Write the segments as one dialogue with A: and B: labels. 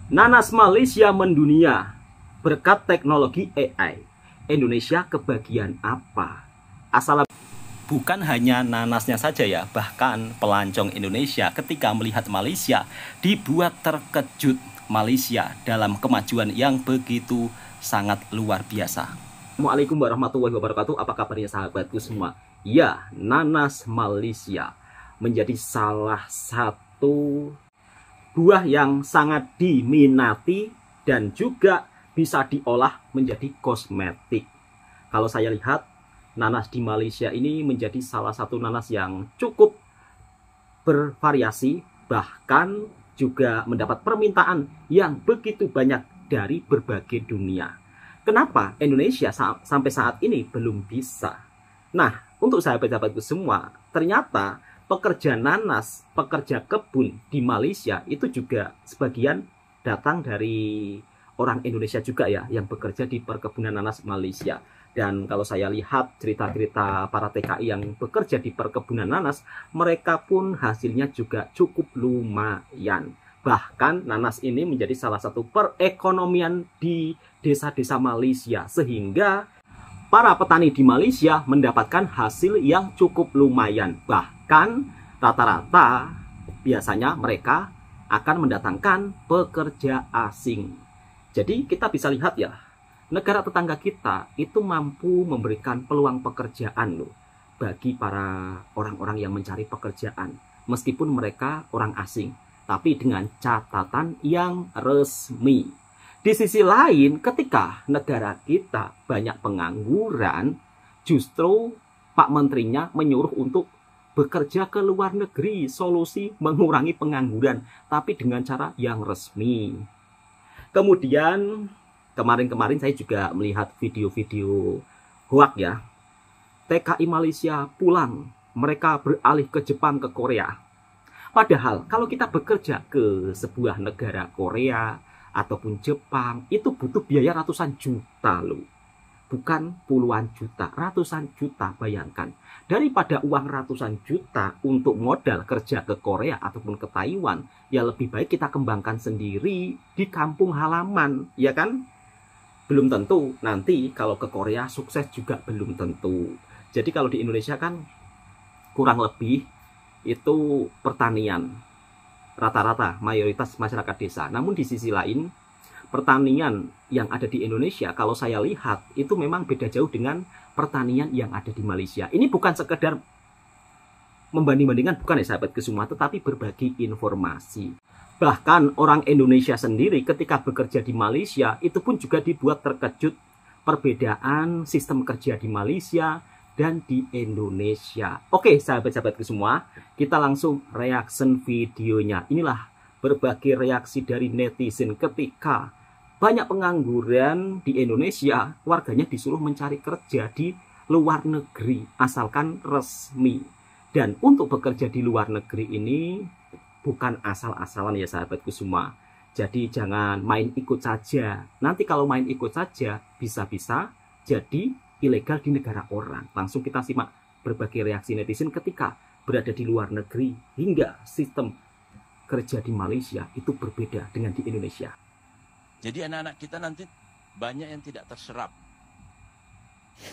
A: Nanas Malaysia mendunia berkat teknologi AI. Indonesia kebagian apa? Bukan hanya nanasnya saja ya, bahkan pelancong Indonesia ketika melihat Malaysia dibuat terkejut. Malaysia dalam kemajuan yang begitu sangat luar biasa. Assalamualaikum warahmatullahi wabarakatuh. Apa kabarnya sahabatku semua? Ya, nanas Malaysia menjadi salah satu buah yang sangat diminati dan juga bisa diolah menjadi kosmetik. Kalau saya lihat, nanas di Malaysia ini menjadi salah satu nanas yang cukup bervariasi, bahkan juga mendapat permintaan yang begitu banyak dari berbagai dunia. Kenapa Indonesia sampai saat ini belum bisa? Nah, untuk sahabat-sahabatku semua, ternyata pekerja nanas, pekerja kebun di Malaysia itu juga sebagian datang dari orang Indonesia juga ya, yang bekerja di perkebunan nanas Malaysia. Dan kalau saya lihat cerita-cerita para TKI yang bekerja di perkebunan nanas, mereka pun hasilnya juga cukup lumayan. Bahkan nanas ini menjadi salah satu perekonomian di desa-desa Malaysia, sehingga para petani di Malaysia mendapatkan hasil yang cukup lumayan. Bahkan rata-rata biasanya mereka akan mendatangkan pekerja asing. Jadi kita bisa lihat ya, negara tetangga kita itu mampu memberikan peluang pekerjaan loh bagi para orang-orang yang mencari pekerjaan, meskipun mereka orang asing, tapi dengan catatan yang resmi. Di sisi lain, ketika negara kita banyak pengangguran, justru Pak Menterinya menyuruh untuk bekerja ke luar negeri, solusi mengurangi pengangguran, tapi dengan cara yang resmi. Kemudian kemarin-kemarin saya juga melihat video-video hoak ya. TKI Malaysia pulang, mereka beralih ke Jepang, ke Korea. Padahal kalau kita bekerja ke sebuah negara Korea ataupun Jepang, itu butuh biaya ratusan juta loh. Bukan puluhan juta, ratusan juta, bayangkan. Daripada uang ratusan juta untuk modal kerja ke Korea ataupun ke Taiwan, ya lebih baik kita kembangkan sendiri di kampung halaman, ya kan? Belum tentu nanti kalau ke Korea sukses juga belum tentu. Jadi kalau di Indonesia kan kurang lebih itu pertanian. Rata-rata mayoritas masyarakat desa. Namun di sisi lain pertanian yang ada di Indonesia kalau saya lihat itu memang beda jauh dengan pertanian yang ada di Malaysia. Ini bukan sekedar membanding-bandingkan, bukan ya sahabat semua, tetapi berbagi informasi. Bahkan orang Indonesia sendiri ketika bekerja di Malaysia itu pun juga dibuat terkejut perbedaan sistem kerja di Malaysia dan di Indonesia. Oke sahabat-sahabatku semua, kita langsung reaction videonya. Inilah berbagai reaksi dari netizen ketika banyak pengangguran di Indonesia, warganya disuruh mencari kerja di luar negeri asalkan resmi. Dan untuk bekerja di luar negeri ini bukan asal-asalan ya sahabatku semua. Jadi jangan main ikut saja. Nanti kalau main ikut saja bisa-bisa jadi ilegal di negara orang. Langsung kita simak berbagai reaksi netizen ketika berada di luar negeri hingga sistem kerja di Malaysia itu berbeda dengan di Indonesia.
B: Jadi anak-anak kita nanti banyak yang tidak terserap.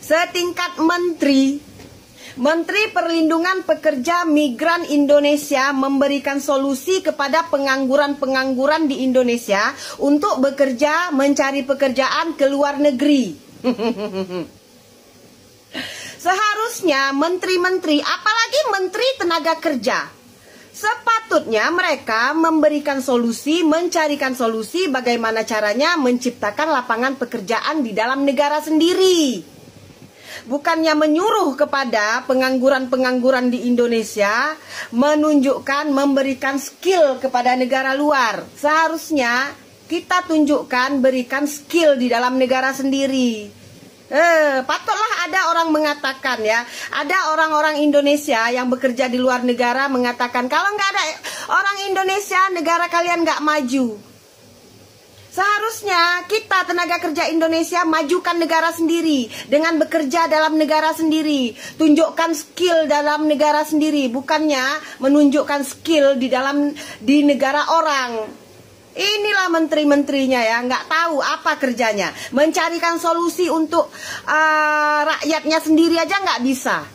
C: Setingkat Menteri Perlindungan Pekerja Migran Indonesia memberikan solusi kepada pengangguran-pengangguran di Indonesia untuk bekerja mencari pekerjaan ke luar negeri. Seharusnya menteri-menteri, apalagi menteri tenaga kerja, sepatutnya mereka memberikan solusi, mencarikan solusi bagaimana caranya menciptakan lapangan pekerjaan di dalam negara sendiri. Bukannya menyuruh kepada pengangguran-pengangguran di Indonesia menunjukkan, memberikan skill kepada negara luar. Seharusnya kita tunjukkan, berikan skill di dalam negara sendiri. Patutlah ada orang mengatakan ya, ada orang-orang Indonesia yang bekerja di luar negara mengatakan kalau nggak ada orang Indonesia negara kalian nggak maju. Seharusnya kita tenaga kerja Indonesia majukan negara sendiri dengan bekerja dalam negara sendiri, tunjukkan skill dalam negara sendiri, bukannya menunjukkan skill di negara orang. Inilah menteri-menterinya ya, nggak tahu apa kerjanya. Mencarikan solusi untuk rakyatnya sendiri aja nggak bisa.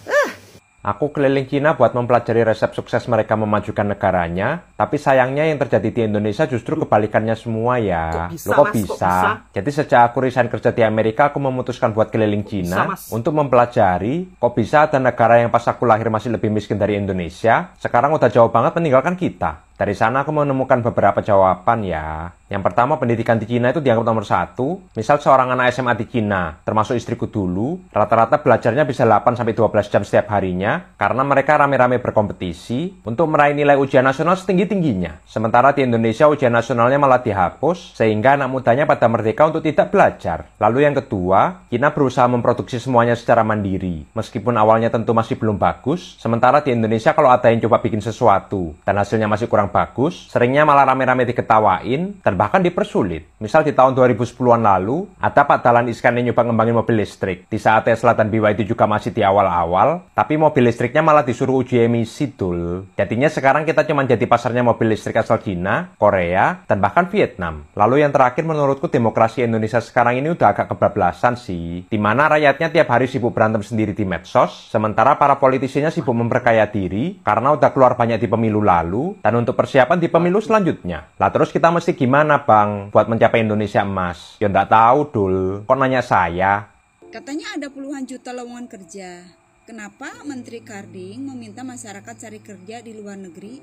D: Aku keliling Cina buat mempelajari resep sukses mereka memajukan negaranya, tapi sayangnya yang terjadi di Indonesia justru kebalikannya semua ya. Kok bisa? Jadi sejak aku resign kerja di Amerika, aku memutuskan buat keliling Cina untuk mempelajari kok bisa ada negara yang pas aku lahir masih lebih miskin dari Indonesia, sekarang udah jauh banget meninggalkan kita. Dari sana aku menemukan beberapa jawaban ya. Yang pertama, pendidikan di Cina itu dianggap nomor 1. Misal seorang anak SMA di Cina, termasuk istriku dulu, rata-rata belajarnya bisa 8-12 jam setiap harinya, karena mereka rame-rame berkompetisi untuk meraih nilai ujian nasional setinggi-tingginya. Sementara di Indonesia ujian nasionalnya malah dihapus, sehingga anak mudanya pada merdeka untuk tidak belajar. Lalu yang kedua, Cina berusaha memproduksi semuanya secara mandiri. Meskipun awalnya tentu masih belum bagus, sementara di Indonesia kalau ada yang coba bikin sesuatu, dan hasilnya masih kurang bagus, seringnya malah rame-rame diketawain dan bahkan dipersulit. Misal di tahun 2010-an lalu, ada Pak Dahlan Iskan yang nyoba ngembangin mobil listrik. Di saat Tesla dan BYD juga masih di awal-awal, tapi mobil listriknya malah disuruh uji emisi dul. Jadinya sekarang kita cuma jadi pasarnya mobil listrik asal Cina, Korea, dan bahkan Vietnam. Lalu yang terakhir menurutku demokrasi Indonesia sekarang ini udah agak kebablasan sih. Dimana rakyatnya tiap hari sibuk berantem sendiri di medsos, sementara para politisinya sibuk memperkaya diri karena udah keluar banyak di pemilu lalu, dan untuk persiapan di pemilu selanjutnya. Lah terus kita mesti gimana bang buat mencapai Indonesia emas? Ya nggak tahu dul, kok nanya saya?
E: Katanya ada puluhan juta lowongan kerja. Kenapa Menteri Karding meminta masyarakat cari kerja di luar negeri,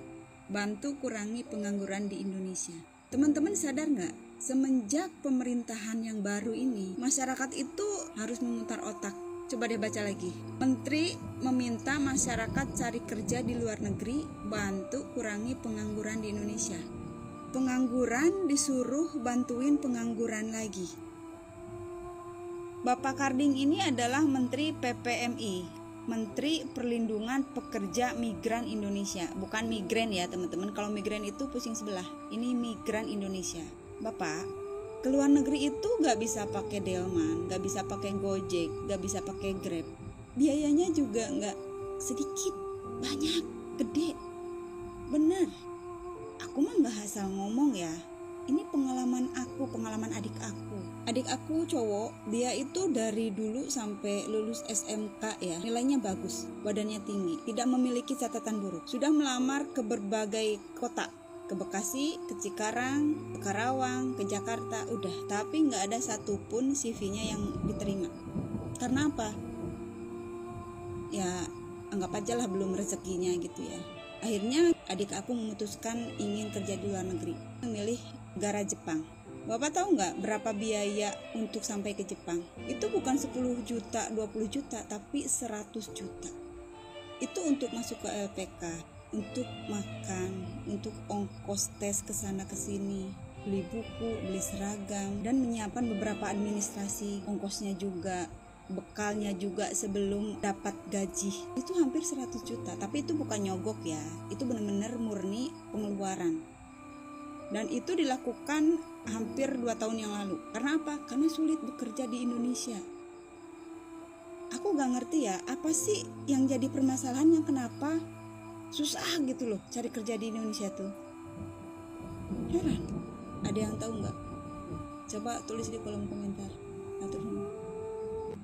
E: bantu kurangi pengangguran di Indonesia? Teman-teman sadar nggak? Semenjak pemerintahan yang baru ini, masyarakat itu harus memutar otak. Coba deh baca lagi. Menteri meminta masyarakat cari kerja di luar negeri, bantu kurangi pengangguran di Indonesia. Pengangguran disuruh bantuin pengangguran lagi. Bapak Karding ini adalah Menteri PPMI, Menteri Perlindungan Pekerja Migran Indonesia. Bukan migran ya teman-teman, kalau migran itu pusing sebelah. Ini migran Indonesia. Bapak, ke luar negeri itu gak bisa pakai Delman, gak bisa pakai Gojek, gak bisa pakai Grab. Biayanya juga gak sedikit, banyak, gede. Bener, aku mah gak asal ngomong ya. Ini pengalaman aku, pengalaman adik aku. Adik aku cowok, dia itu dari dulu sampai lulus SMK ya, nilainya bagus, badannya tinggi, tidak memiliki catatan buruk. Sudah melamar ke berbagai kota, ke Bekasi, ke Cikarang, ke Karawang, ke Jakarta, udah. Tapi nggak ada satupun CV-nya yang diterima. Karena apa? Ya anggap aja lah belum rezekinya gitu ya. Akhirnya adik aku memutuskan ingin kerja di luar negeri, memilih negara Jepang. Bapak tahu nggak berapa biaya untuk sampai ke Jepang? Itu bukan 10 juta, 20 juta, tapi 100 juta. Itu untuk masuk ke LPK, untuk makan, untuk ongkos tes ke sana ke sini, beli buku, beli seragam, dan menyiapkan beberapa administrasi, ongkosnya juga, bekalnya juga sebelum dapat gaji. Itu hampir 100 juta, tapi itu bukan nyogok ya, itu benar-benar murni pengeluaran. Dan itu dilakukan hampir 2 tahun yang lalu. Karena apa? Karena sulit bekerja di Indonesia. Aku gak ngerti ya, apa sih yang jadi permasalahannya, kenapa susah gitu loh cari kerja di Indonesia tuh. Heran. Ada yang tahu nggak? Coba tulis di kolom komentar.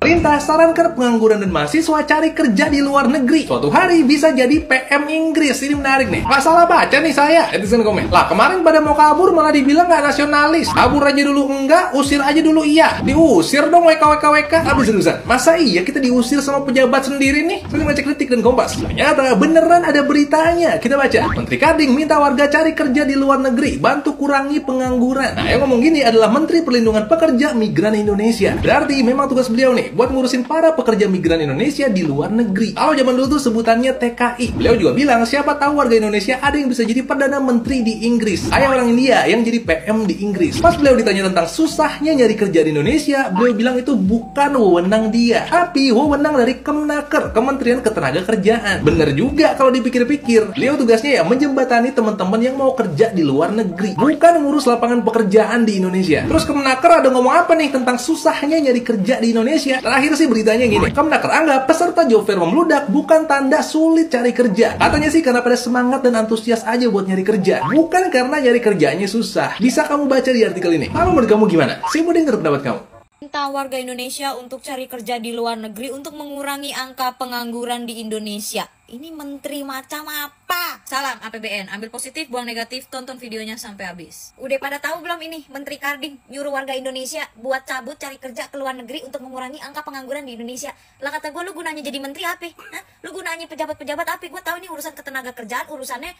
F: Perintah sarankan pengangguran dan mahasiswa cari kerja di luar negeri. Suatu hari bisa jadi PM Inggris. Ini menarik nih. Nggak salah baca nih saya. Netizen komen. Lah kemarin pada mau kabur malah dibilang nggak nasionalis. Kabur aja dulu enggak, usir aja dulu iya. Diusir dong WKWKWK. Habis-habisan. Masa iya kita diusir sama pejabat sendiri nih? Sering baca Kritik dan Kompas. Ternyata beneran ada beritanya. Kita baca. Menteri Karding minta warga cari kerja di luar negeri, bantu kurangi pengangguran. Nah yang ngomong gini adalah Menteri Perlindungan Pekerja Migran Indonesia. Berarti memang tugas beliau nih buat ngurusin para pekerja migran Indonesia di luar negeri. Kalau zaman dulu tuh sebutannya TKI. Beliau juga bilang siapa tahu warga Indonesia ada yang bisa jadi Perdana Menteri di Inggris. Kayak orang India yang jadi PM di Inggris. Pas beliau ditanya tentang susahnya nyari kerja di Indonesia, beliau bilang itu bukan wewenang dia, tapi wewenang dari Kemnaker, Kementerian Ketenagakerjaan. Bener juga kalau dipikir-pikir. Beliau tugasnya ya menjembatani teman-teman yang mau kerja di luar negeri, bukan ngurus lapangan pekerjaan di Indonesia. Terus Kemnaker ada ngomong apa nih tentang susahnya nyari kerja di Indonesia? Terakhir sih beritanya gini, Kemenaker anggap peserta job fair membludak bukan tanda sulit cari kerja. Katanya sih karena pada semangat dan antusias aja buat nyari kerja, bukan karena nyari kerjanya susah. Bisa kamu baca di artikel ini. Lalu menurut kamu gimana? Saya mau dengar pendapat kamu.
G: Minta warga Indonesia untuk cari kerja di luar negeri untuk mengurangi angka pengangguran di Indonesia. Ini menteri macam apa? Salam APBN, ambil positif, buang negatif, tonton videonya sampai habis. Udah pada tahu belum ini Menteri Karding nyuruh warga Indonesia buat cabut cari kerja ke luar negeri untuk mengurangi angka pengangguran di Indonesia. Lah kata gue, lu gunanya jadi menteri apa? Hah? Lu gunanya pejabat-pejabat apa? Gue tahu ini urusan ketenaga kerjaan, urusannya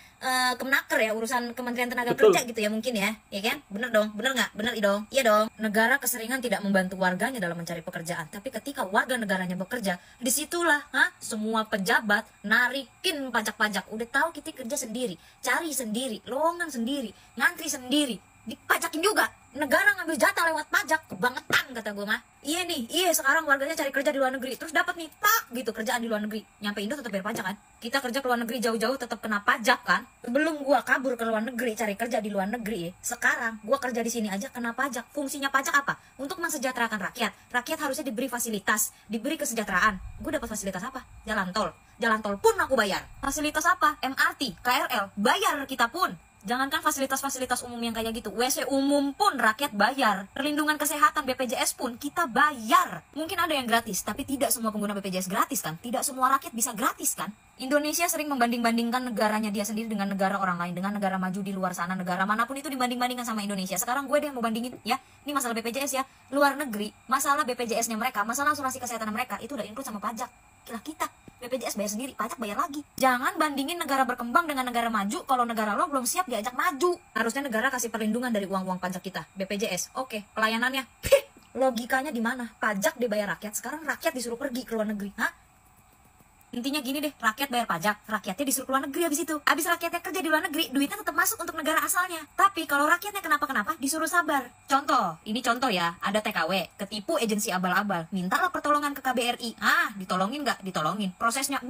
G: Kemenaker ya, urusan Kementerian Tenaga Kerja gitu ya mungkin ya. Ya kan? Bener dong? Bener nggak? Bener dong? Iya dong. Negara keseringan tidak membantu warganya dalam mencari pekerjaan. Tapi ketika warga negaranya bekerja, disitulah semua pejabat narikin pajak-pajak. Udah tahu kita kerja sendiri, cari sendiri, lowongan sendiri, ngantri sendiri, dipajakin juga. Negara ngambil jatah lewat pajak, kebangetan kata gue mah. Iya nih, sekarang warganya cari kerja di luar negeri, terus dapat nih tak gitu kerjaan di luar negeri. Nyampe Indo tetap bayar pajak kan? Kita kerja ke luar negeri jauh-jauh tetap kena pajak kan? Sebelum gua kabur ke luar negeri cari kerja di luar negeri, sekarang gua kerja di sini aja kena pajak. Fungsinya pajak apa? Untuk mensejahterakan rakyat. Rakyat harusnya diberi fasilitas, diberi kesejahteraan. Gue dapat fasilitas apa? Jalan tol. Jalan tol pun aku bayar. Fasilitas apa? MRT, KRL, bayar kita pun. Jangankan fasilitas-fasilitas umum yang kayak gitu, WC umum pun rakyat bayar. Perlindungan kesehatan BPJS pun kita bayar. Mungkin ada yang gratis, tapi tidak semua pengguna BPJS gratis kan? Tidak semua rakyat bisa gratis kan? Indonesia sering membanding-bandingkan negaranya dia sendiri dengan negara orang lain, dengan negara maju di luar sana, negara manapun itu dibanding-bandingkan sama Indonesia. Sekarang gue deh yang mau bandingin ya, ini masalah BPJS ya, luar negeri, masalah BPJS-nya mereka, masalah asuransi kesehatan mereka, itu udah include sama pajak. Kita BPJS bayar sendiri, pajak bayar lagi. Jangan bandingin negara berkembang dengan negara maju kalau negara lo belum siap diajak maju. Harusnya negara kasih perlindungan dari uang-uang pajak kita. BPJS, oke, pelayanannya. Logikanya di mana? Pajak dibayar rakyat, sekarang rakyat disuruh pergi ke luar negeri. Intinya gini deh, rakyat bayar pajak, rakyatnya disuruh ke luar negeri habis itu. Habis rakyatnya kerja di luar negeri, duitnya tetap masuk untuk negara asalnya. Tapi kalau rakyatnya kenapa-kenapa, disuruh sabar. Contoh, ini contoh ya, ada TKW, ketipu agensi abal-abal, mintalah pertolongan ke KBRI. Ditolongin nggak? Ditolongin. Prosesnya,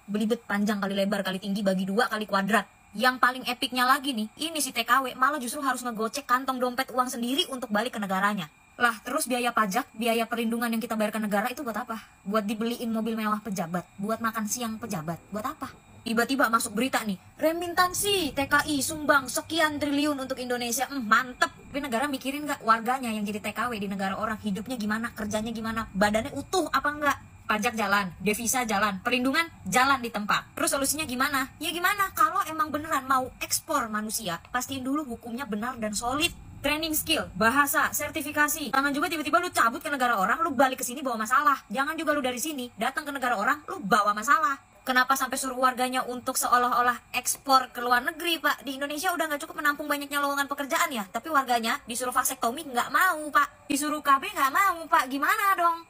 G: belibet panjang kali lebar, kali tinggi, bagi 2 kali kuadrat. Yang paling epicnya lagi nih, ini si TKW malah justru harus ngegocek kantong dompet uang sendiri untuk balik ke negaranya. Lah terus biaya pajak, biaya perlindungan yang kita bayar ke negara itu buat apa? Buat dibeliin mobil mewah pejabat, buat makan siang pejabat, buat apa? Tiba-tiba masuk berita nih, remintansi TKI sumbang sekian triliun untuk Indonesia. Mantep. Tapi negara mikirin gak warganya yang jadi TKW di negara orang, hidupnya gimana, kerjanya gimana, badannya utuh apa enggak? Pajak jalan, devisa jalan, perlindungan jalan di tempat. Terus solusinya gimana? Ya gimana? Kalau emang beneran mau ekspor manusia, pastiin dulu hukumnya benar dan solid. Training skill, bahasa, sertifikasi. Jangan juga tiba-tiba lu cabut ke negara orang, lu balik ke sini bawa masalah. Jangan juga lu dari sini datang ke negara orang, lu bawa masalah. Kenapa sampai suruh warganya untuk seolah-olah ekspor ke luar negeri, Pak? Di Indonesia udah nggak cukup menampung banyaknya lowongan pekerjaan ya, tapi warganya disuruh vasektomi nggak mau, Pak. Disuruh KB nggak mau, Pak. Gimana dong?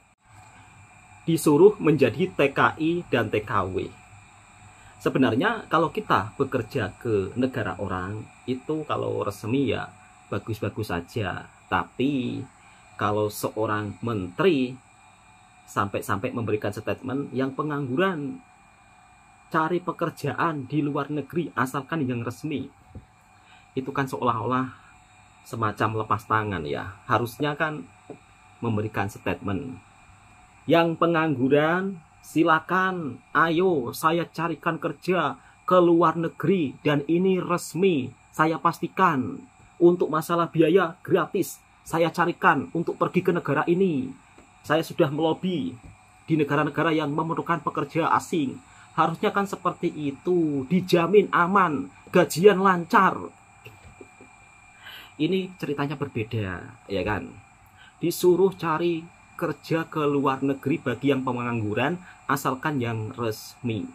A: Disuruh menjadi TKI dan TKW. Sebenarnya kalau kita bekerja ke negara orang, itu kalau resmi ya bagus-bagus saja. Tapi kalau seorang menteri sampai-sampai memberikan statement yang pengangguran, cari pekerjaan di luar negeri asalkan yang resmi, itu kan seolah-olah semacam lepas tangan ya. Harusnya kan memberikan statement yang pengangguran silakan, ayo saya carikan kerja ke luar negeri dan ini resmi, saya pastikan. Untuk masalah biaya gratis, saya carikan untuk pergi ke negara ini. Saya sudah melobi di negara-negara yang memerlukan pekerja asing. Harusnya kan seperti itu, dijamin aman, gajian lancar. Ini ceritanya berbeda, ya kan? Disuruh cari kerja ke luar negeri bagi yang pengangguran, asalkan yang resmi.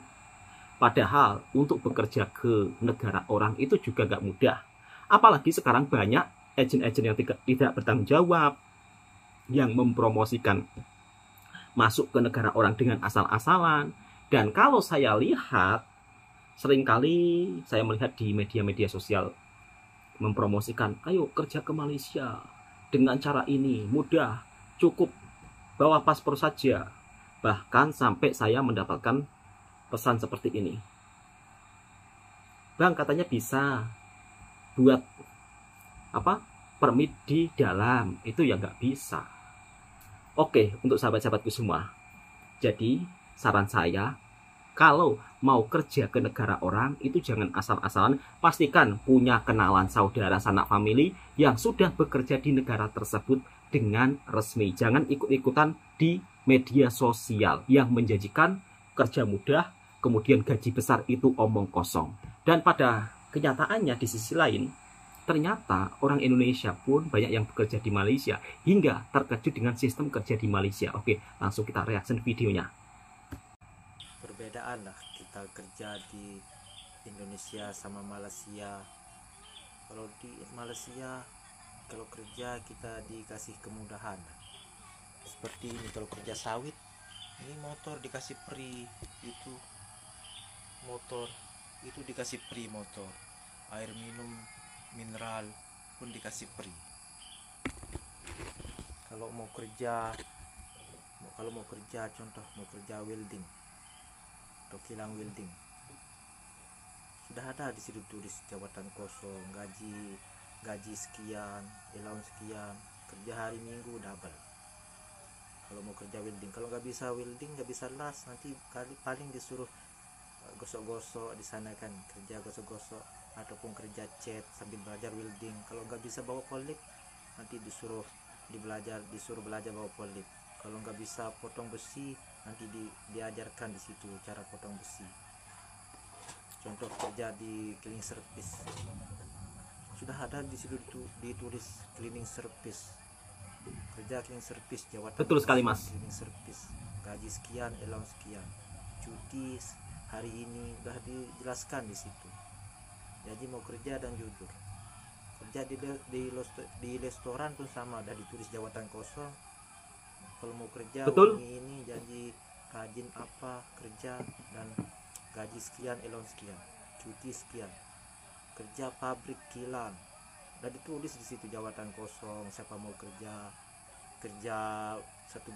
A: Padahal untuk bekerja ke negara orang itu juga gak mudah. Apalagi sekarang banyak agen-agen yang tidak bertanggung jawab, yang mempromosikan masuk ke negara orang dengan asal-asalan. Dan kalau saya lihat, seringkali saya melihat di media-media sosial mempromosikan, ayo kerja ke Malaysia dengan cara ini, mudah, cukup bawa paspor saja. Bahkan sampai saya mendapatkan pesan seperti ini, Bang katanya bisa buat permit di dalam, itu ya nggak bisa. Oke, untuk sahabat-sahabatku semua, jadi saran saya, kalau mau kerja ke negara orang itu jangan asal-asalan, pastikan punya kenalan saudara sanak famili yang sudah bekerja di negara tersebut dengan resmi. Jangan ikut-ikutan di media sosial yang menjanjikan kerja mudah, kemudian gaji besar itu omong kosong. Dan pada kenyataannya di sisi lain, ternyata orang Indonesia pun banyak yang bekerja di Malaysia hingga terkejut dengan sistem kerja di Malaysia. Oke, langsung kita reaction videonya.
H: Perbedaan lah kita kerja di Indonesia sama Malaysia. Kalau di Malaysia, kalau kerja kita dikasih kemudahan seperti ini. Kalau kerja sawit, ini motor dikasih free, itu motor itu dikasih free, motor, air minum mineral pun dikasih free. Kalau mau kerja contoh mau kerja welding atau kilang welding, sudah ada di situ tulis jabatan kosong, gaji sekian, allowance sekian, kerja hari Minggu double. Kalau mau kerja welding, kalau nggak bisa welding, nggak bisa las, nanti paling disuruh gosok-gosok di sana kan, kerja gosok-gosok ataupun kerja cat sambil belajar welding. Kalau nggak bisa bawa polip, nanti disuruh belajar bawa polip. Kalau nggak bisa potong besi, nanti diajarkan di situ cara potong besi. Contoh kerja di cleaning service, sudah ada di situ ditulis cleaning service, kerja cleaning service, jawatan
A: betul sekali Mas.
H: Cleaning service, gaji sekian, allowance sekian, cuti hari ini udah dijelaskan di situ. Jadi mau kerja dan jujur, kerja di restoran pun sama, udah ditulis jawatan kosong. Kalau mau kerja
A: betul,
H: ini janji rajin apa kerja dan gaji sekian, allowance sekian, cuti sekian. Kerja pabrik kilang, udah ditulis di situ jawatan kosong. Siapa mau kerja 1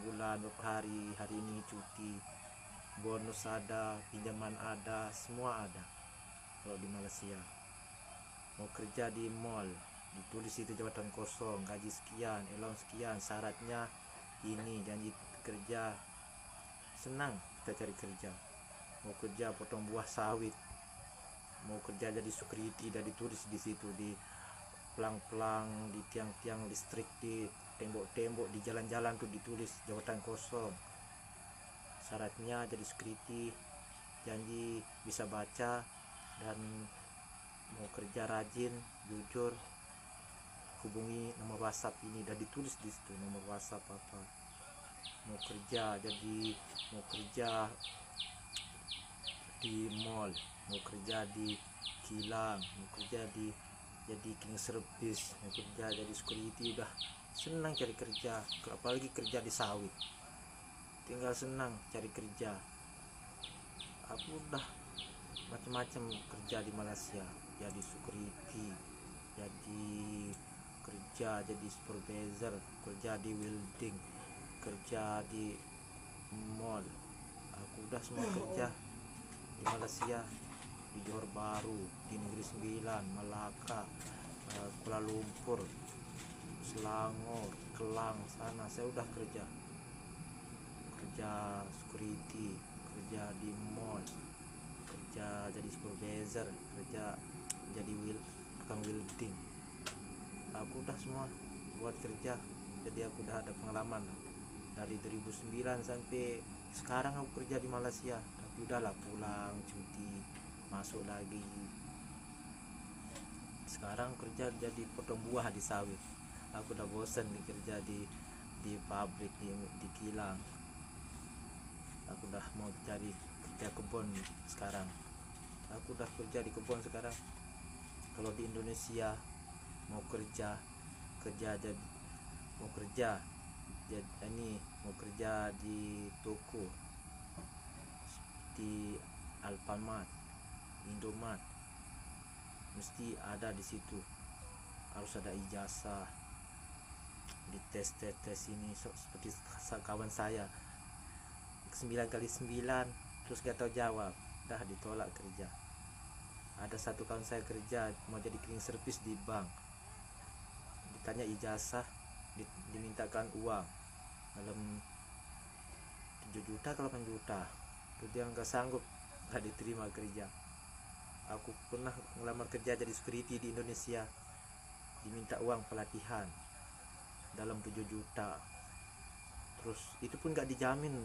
H: bulan berapa hari ini cuti, bonus ada, pinjaman ada, semua ada. Kalau di Malaysia mau kerja di mall, ditulis itu jabatan kosong, gaji sekian, allowance sekian, syaratnya ini, janji kerja. Senang kita cari kerja. Mau kerja potong buah sawit, mau kerja jadi security, dan ditulis di situ, di pelang-pelang, di tiang-tiang listrik, di tembok-tembok, di jalan-jalan tuh ditulis jabatan kosong. Syaratnya jadi security, janji bisa baca, dan mau kerja rajin, jujur, hubungi nomor WhatsApp ini, dan ditulis di situ nomor WhatsApp apa. Mau kerja di mall, mau kerja di kilang, mau kerja jadi cleaning service, mau kerja jadi security, udah senang cari kerja. Apalagi kerja di sawit, tinggal senang cari kerja. Aku udah macam-macam kerja di Malaysia, jadi security, jadi supervisor, kerja di welding, kerja di mall. Aku udah semua kerja di Malaysia, di Johor Bahru, di Negeri Sembilan, Malaka, Kuala Lumpur, Selangor, Kelang, sana saya udah kerja security, kerja di mall, kerja jadi supervisor, kerja jadi tukang welding. Aku udah semua buat kerja, jadi aku udah ada pengalaman dari 2009 sampai sekarang. Aku kerja di Malaysia, tapi udahlah pulang cuti, masuk lagi. Sekarang kerja jadi potong buah di sawit. Aku udah bosan kerja di pabrik, di kilang. Aku udah mau cari kerja kebun sekarang. Aku udah kerja di kebun sekarang. Kalau di Indonesia mau kerja di toko di Alfamart, Indomart, mesti ada di situ, harus ada ijazah, di tes ini. Seperti kawan saya 9x9 terus gak tahu jawab, dah ditolak kerja. Ada satu kawan saya kerja mau jadi cleaning service di bank, ditanya ijazah, dimintakan uang, dalam 7 juta ke 8 juta. Terus dia nggak sanggup, nggak diterima kerja. Aku pernah ngelamar kerja jadi security di Indonesia, diminta uang pelatihan dalam 7 juta. Terus itu pun nggak dijamin,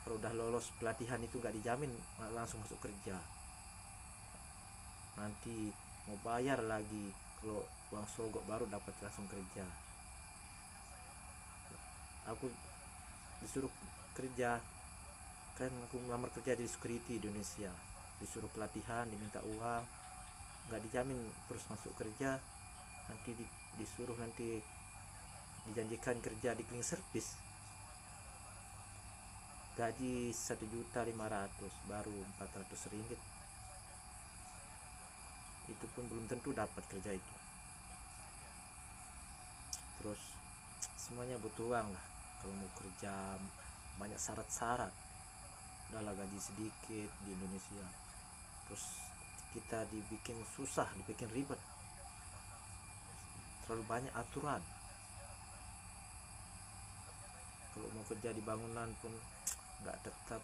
H: kalau udah lolos pelatihan itu nggak dijamin langsung masuk kerja. Nanti mau bayar lagi, kalau uang sogok baru dapat langsung kerja. Aku disuruh kerja, kan aku melamar kerja di security di Indonesia, disuruh pelatihan, diminta uang, nggak dijamin terus masuk kerja. Nanti disuruh nanti dijanjikan kerja di cleaning service, gaji 1.500.000 baru 400 ringgit. Itu pun belum tentu dapat kerja itu. Terus semuanya butuh uang lah, kalau mau kerja banyak syarat-syarat. Udahlah gaji sedikit di Indonesia, terus kita dibikin susah, dibikin ribet, terlalu banyak aturan. Kalau mau kerja di bangunan pun nggak tetap,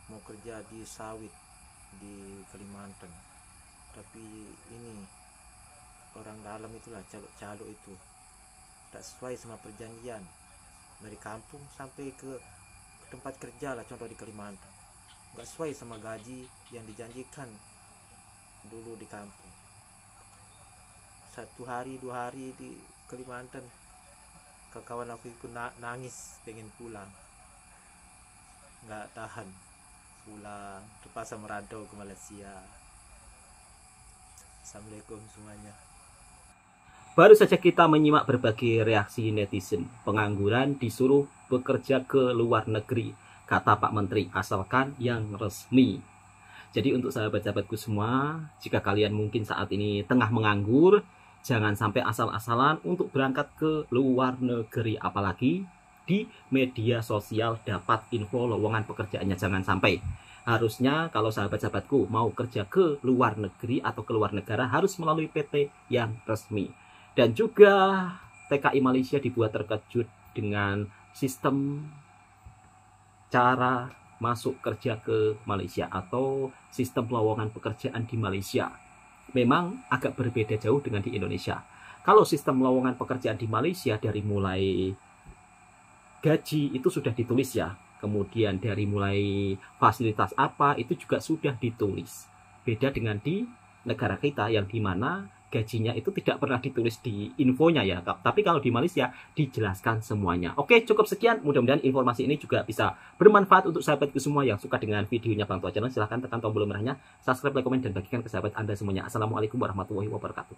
H: mau kerja di sawit di Kalimantan, tapi ini orang dalam itulah, calok-calok itu tak sesuai sama perjanjian. Dari kampung sampai ke tempat kerja lah, contoh di Kalimantan, nggak sesuai sama gaji yang dijanjikan dulu di kampung. 1 hari 2 hari di Kalimantan, kawan aku itu nangis pengen pulang, nggak tahan pulang, terpaksa merantau ke Malaysia. Assalamualaikum semuanya.
A: Baru saja kita menyimak berbagai reaksi netizen. Pengangguran disuruh bekerja ke luar negeri, kata Pak Menteri, asalkan yang resmi. Jadi untuk sahabat-sahabatku semua, jika kalian mungkin saat ini tengah menganggur, jangan sampai asal-asalan untuk berangkat ke luar negeri. Apalagi di media sosial dapat info lowongan pekerjaannya, jangan sampai. Harusnya kalau sahabat-sahabatku mau kerja ke luar negeri atau ke luar negara harus melalui PT yang resmi. Dan juga TKI Malaysia dibuat terkejut dengan sistem cara masuk kerja ke Malaysia atau sistem lowongan pekerjaan di Malaysia. Memang agak berbeda jauh dengan di Indonesia. Kalau sistem lowongan pekerjaan di Malaysia dari mulai gaji itu sudah ditulis ya. Kemudian dari mulai fasilitas apa itu juga sudah ditulis. Beda dengan di negara kita yang dimana gajinya itu tidak pernah ditulis di infonya ya. Tapi kalau di Malaysia dijelaskan semuanya. Oke, cukup sekian. Mudah-mudahan informasi ini juga bisa bermanfaat untuk sahabatku semua yang suka dengan videonya Bang Tua Channel. Silahkan tekan tombol merahnya, subscribe, like, komen, dan bagikan ke sahabat Anda semuanya. Assalamualaikum warahmatullahi wabarakatuh.